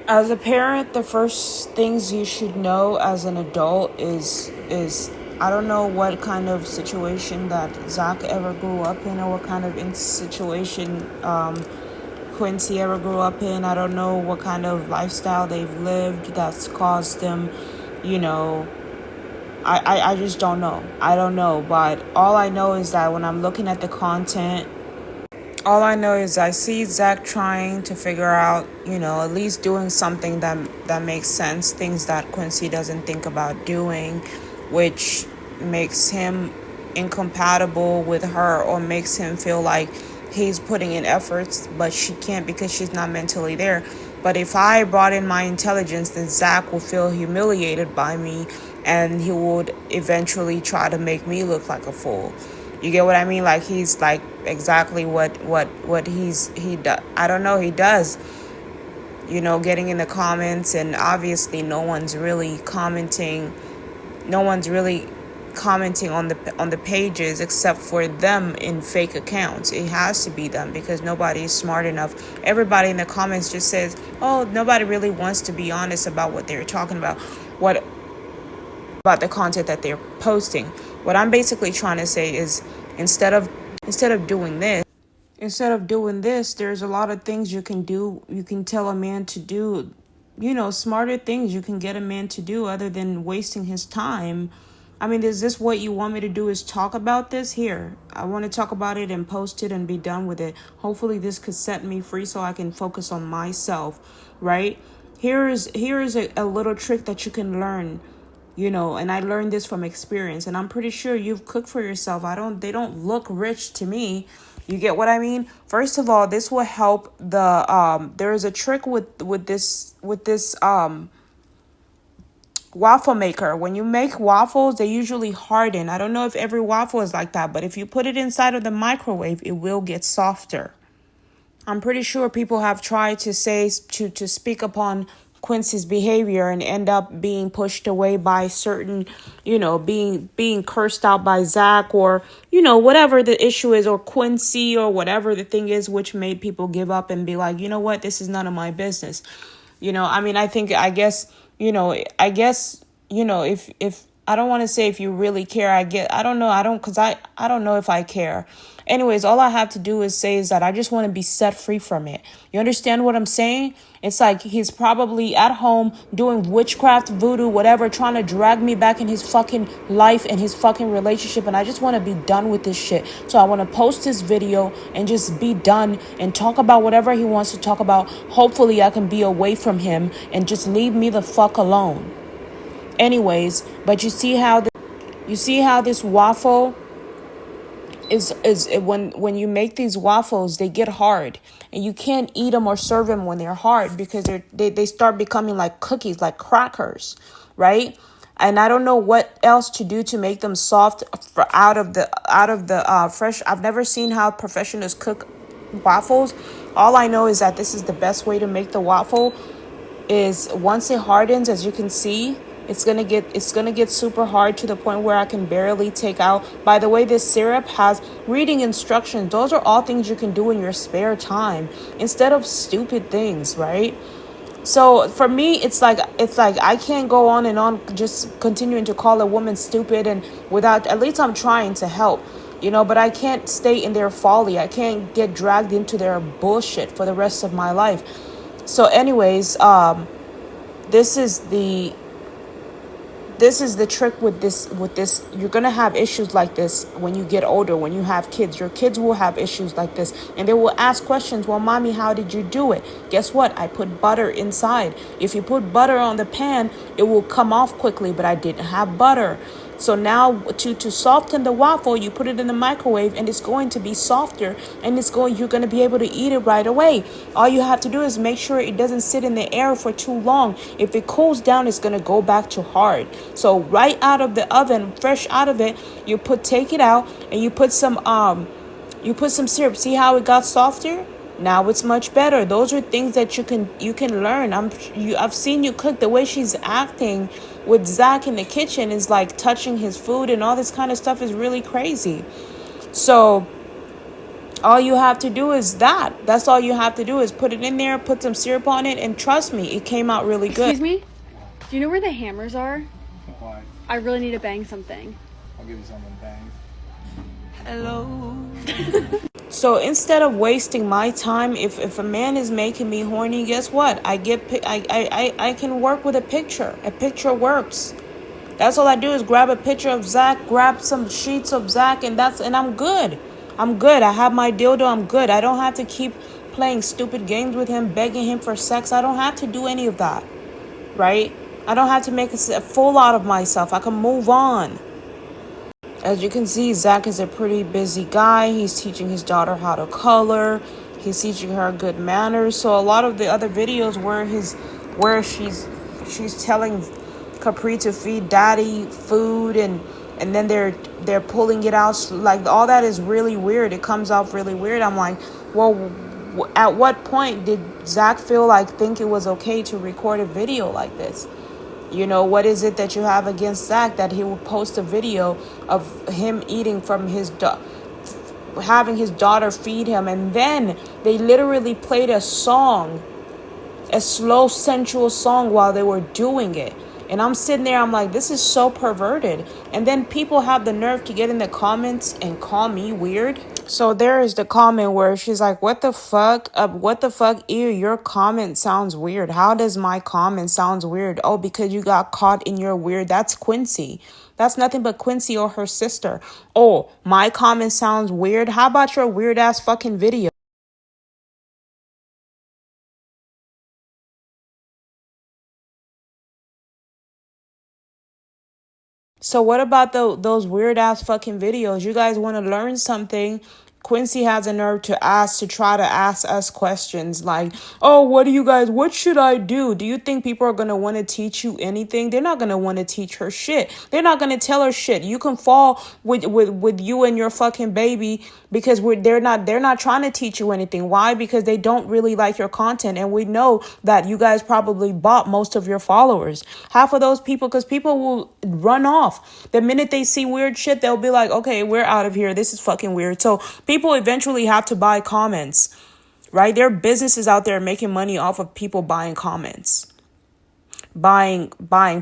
As a parent, the first things you should know as an adult is I don't know what kind of situation that Zach ever grew up in, or what kind of situation Quincy ever grew up in. I don't know what kind of lifestyle they've lived that's caused them, you know. I just don't know. I don't know, but all I know is that when I'm looking at the content, all I know is I see Zach trying to figure out, at least doing something that makes sense, things that Quincy doesn't think about doing, which makes him incompatible with her, or makes him feel like he's putting in efforts, but she can't because she's not mentally there. But if I brought in my intelligence, then Zach will feel humiliated by me, and he would eventually try to make me look like a fool. You get what I mean? Like, he's like exactly what he does. I don't know. He does. Getting in the comments, and obviously no one's really commenting. No one's really commenting on the pages except for them in fake accounts. It has to be them because nobody is smart enough. Everybody in the comments just says, "Oh, nobody really wants to be honest about what they're talking about. What about the content that they're posting." What I'm basically trying to say is instead of doing this, there's a lot of things you can do. You can tell a man to do, smarter things you can get a man to do other than wasting his time. I mean, is this what you want me to do, is talk about this? Here, I want to talk about it and post it and be done with it. Hopefully this could set me free so I can focus on myself, right? Here is a little trick that you can learn, and I learned this from experience, and I'm pretty sure you've cooked for yourself. They don't look rich to me. You get what I mean? First of all, this will help there is a trick with this waffle maker. When you make waffles, they usually harden. I don't know if every waffle is like that, but if you put it inside of the microwave, it will get softer. I'm pretty sure people have tried to speak upon Quincy's behavior and end up being pushed away by certain, being cursed out by Zach, or, whatever the issue is, or Quincy, or whatever the thing is, which made people give up and be like, you know what, this is none of my business. I mean, I guess, if I don't want to say if you really care, I don't know, because I don't know if I care. Anyways, all I have to do is that I just want to be set free from it. You understand what I'm saying? It's like he's probably at home doing witchcraft, voodoo, whatever, trying to drag me back in his fucking life and his fucking relationship. And I just want to be done with this shit. So I want to post this video and just be done and talk about whatever he wants to talk about. Hopefully I can be away from him and just leave me the fuck alone. Anyways, but you see how this waffle is when you make these waffles, they get hard, and you can't eat them or serve them when they're hard, because they start becoming like cookies, like crackers, right? And I don't know what else to do to make them soft out of the fresh. I've never seen how professionals cook waffles. All I know is that this is the best way to make the waffle. Is once it hardens, as you can see, it's gonna get super hard to the point where I can barely take out. By the way, this syrup has reading instructions. Those are all things you can do in your spare time instead of stupid things, right? So for me, it's like I can't go on and on just continuing to call a woman stupid, and without, at least I'm trying to help, but I can't stay in their folly. I can't get dragged into their bullshit for the rest of my life. So anyways, this is the trick with this. You're going to have issues like this when you get older, when you have kids. Your kids will have issues like this, and they will ask questions. Well, mommy, how did you do it? Guess what? I put butter inside. If you put butter on the pan, it will come off quickly, but I didn't have butter. So now to soften the waffle, you put it in the microwave, and it's going to be softer, and you're going to be able to eat it right away. All you have to do is make sure it doesn't sit in the air for too long. If it cools down, it's going to go back to hard. So right out of the oven, fresh out of it, take it out, and you put some syrup. See how it got softer? Now it's much better. Those are things that you can learn. I've seen you cook. The way she's acting with Zach in the kitchen is like touching his food and all this kind of stuff is really crazy. So All you have to do is that. That's all you have to do is put it in there, put some syrup on it, and trust me, it came out really good. Excuse me? Do you know where the hammers are? Why? I really need to bang something. I'll give you something bang. Hello. So instead of wasting my time, if a man is making me horny, guess what? I can work with a picture. A picture works. That's all I do is grab a picture of Zach, grab some sheets of Zach, and I'm good. I'm good. I have my dildo. I'm good. I don't have to keep playing stupid games with him, begging him for sex. I don't have to do any of that, right? I don't have to make a fool out of myself. I can move on. As you can see, Zach is a pretty busy guy. He's teaching his daughter how to color. He's teaching her good manners. So a lot of the other videos where she's telling Capri to feed daddy food and then they're pulling it out, like all that is really weird. It comes off really weird. I'm like, well, at what point did Zach think it was okay to record a video like this? You know, what is it that you have against Zach that he will post a video of him eating from having his daughter feed him, and then they literally played a song, a slow sensual song while they were doing it. And I'm sitting there, I'm like, this is so perverted. And then people have the nerve to get in the comments and call me weird. So there is the comment where she's like, what the fuck? Ew, your comment sounds weird. How does my comment sounds weird? Oh, because you got caught in your weird. That's Quincy. That's nothing but Quincy or her sister. Oh, my comment sounds weird. How about your weird ass fucking video? So what about those weird ass fucking videos? You guys want to learn something? Quincy has a nerve to try to ask us questions like, oh, what should I do? Do you think people are going to want to teach you anything? They're not going to want to teach her shit. They're not going to tell her shit. You can fall with you and your fucking baby because they're not trying to teach you anything. Why? Because they don't really like your content. And we know that you guys probably bought most of your followers. Half of those people, because people will run off. The minute they see weird shit, they'll be like, okay, we're out of here. This is fucking weird. So people eventually have to buy comments, right? There are businesses out there making money off of people buying comments, buying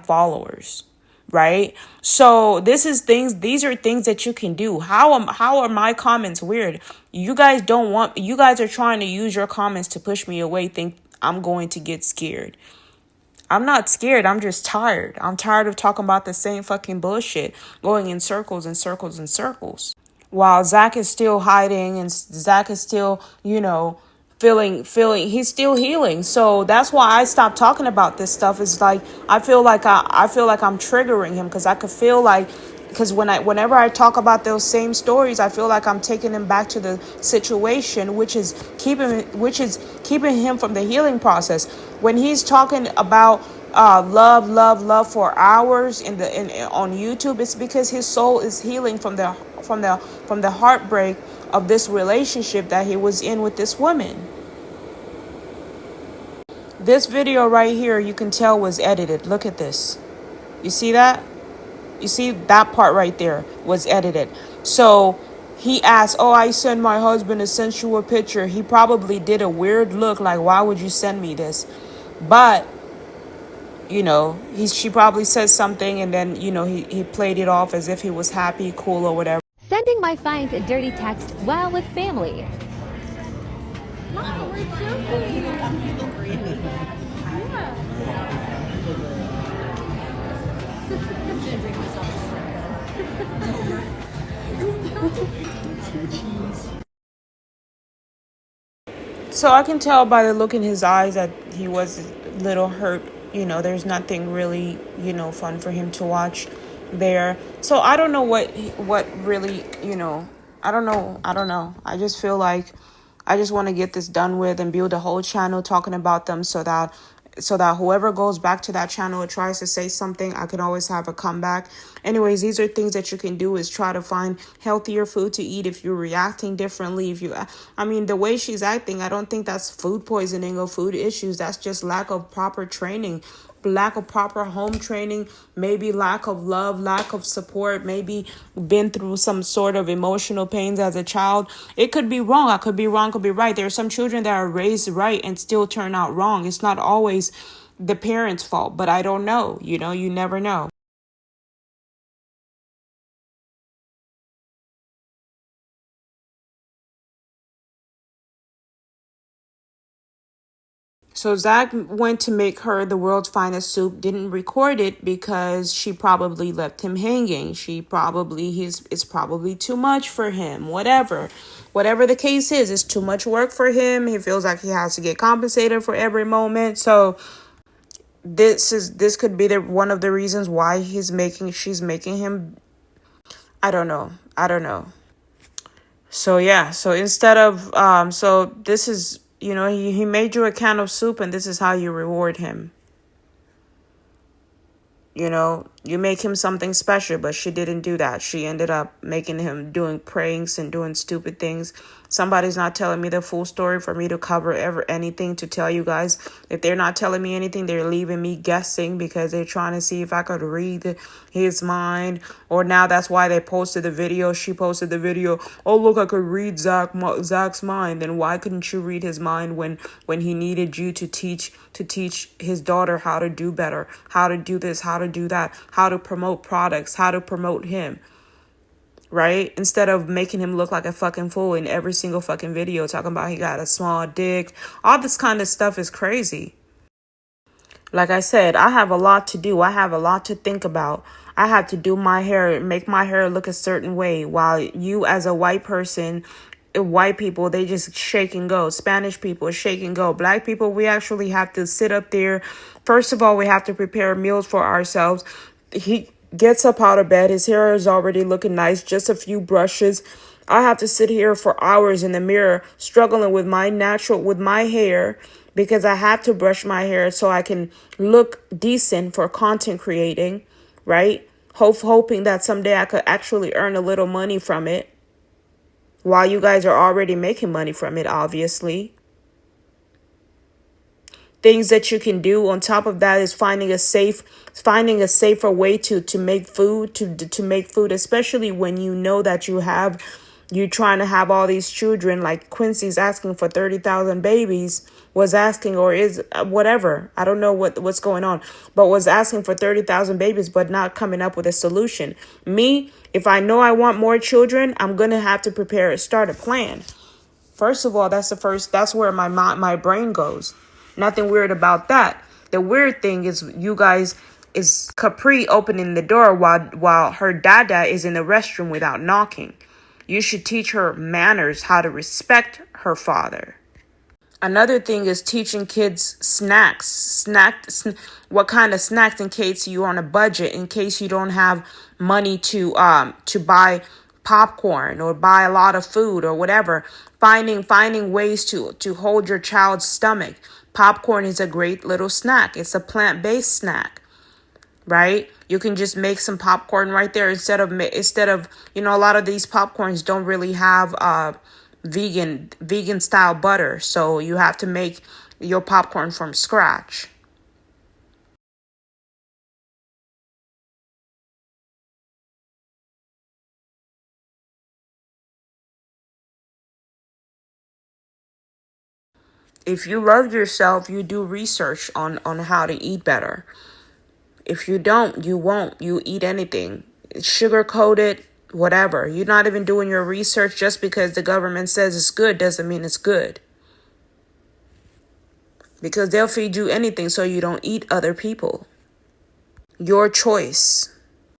followers, right? So these are things that you can do. How are my comments weird? You guys are trying to use your comments to push me away, think I'm going to get scared. I'm not scared. I'm just tired. I'm tired of talking about the same fucking bullshit, going in circles and circles and circles. While Zach is still hiding and Zach is still, feeling, he's still healing. So that's why I stopped talking about this stuff. It's like, I feel like I'm triggering him because I could feel like, because whenever I talk about those same stories, I feel like I'm taking him back to the situation, which is keeping him from the healing process. When he's talking about love for hours on YouTube, it's because his soul is healing from the heartbreak of this relationship that he was in with this woman. This video right here, you can tell was edited. Look at this. You see that? You see that part right there was edited. So he asked, oh, I sent my husband a sensual picture. He probably did a weird look like, why would you send me this? But, she probably said something and then, he played it off as if he was happy, cool or whatever. Sending my fine a dirty text while with family. So I can tell by the look in his eyes that he was a little hurt. There's nothing really, fun for him to watch there. So I don't know what really, I don't know. I just feel like I just want to get this done with and build a whole channel talking about them so that whoever goes back to that channel or tries to say something, I can always have a comeback. Anyways, these are things that you can do is try to find healthier food to eat if you're reacting differently. The way she's acting, I don't think that's food poisoning or food issues. That's just lack of proper training. lack of proper home training, maybe lack of love, lack of support, maybe been through some sort of emotional pains as a child. It could be wrong. I could be wrong, could be right. There are some children that are raised right and still turn out wrong. It's not always the parents' fault, but I don't know. You know, you never know. So Zach went to make her the world's finest soup, didn't record it because she probably left him hanging. It's probably too much for him, whatever. Whatever the case is, it's too much work for him. He feels like he has to get compensated for every moment. So this could be one of the reasons why she's making him. I don't know. So yeah, so instead of so this is, you know, he made you a can of soup and this is how you reward him. You know, you make him something special, but she didn't do that. She ended up making him doing pranks and doing stupid things. Somebody's not telling me the full story for me to cover anything to tell you guys. If they're not telling me anything, they're leaving me guessing because they're trying to see if I could read his mind. Or now that's why they posted the video. She posted the video. Oh, look, I could read Zach's mind. Then why couldn't you read his mind when he needed you to teach his daughter how to do better, how to do this, how to do that, how to promote products, how to promote him, right? Instead of making him look like a fucking fool in every single fucking video, talking about he got a small dick. All this kind of stuff is crazy. Like I said, I have a lot to do. I have a lot to think about. I have to do my hair, make my hair look a certain way, while you as a white person, white people, they just shake and go. Spanish people shake and go. Black people, we actually have to sit up there. First of all, we have to prepare meals for ourselves. He gets up out of bed. His hair is already looking nice. Just a few brushes. I have to sit here for hours in the mirror struggling with my hair because I have to brush my hair so I can look decent for content creating, right? Hoping that someday I could actually earn a little money from it. While you guys are already making money from it, obviously. Things that you can do on top of that is finding a safer way to make food, to make food, especially when you know that you're trying to have all these children, like Quincy's asking for 30,000 babies, was asking, or is whatever. I don't know what's going on, but was asking for 30,000 babies, but not coming up with a solution. Me, if I know I want more children, I'm going to have to start a plan. First of all, that's where my brain goes. Nothing weird about that. The weird thing is is Capri opening the door while her dada is in the restroom without knocking. You should teach her manners, how to respect her father. Another thing is teaching kids what kind of snacks in case you're on a budget, in case you don't have money to buy popcorn or buy a lot of food or whatever. Finding ways to hold your child's stomach. Popcorn is a great little snack. It's a plant-based snack, right? You can just make some popcorn right there instead of a lot of these popcorns don't really have vegan style butter, so you have to make your popcorn from scratch. If you love yourself, you do research on how to eat better. If you don't, you won't. You eat anything. It's sugar coated, whatever. You're not even doing your research. Just because the government says it's good doesn't mean it's good. Because they'll feed you anything so you don't eat other people. Your choice.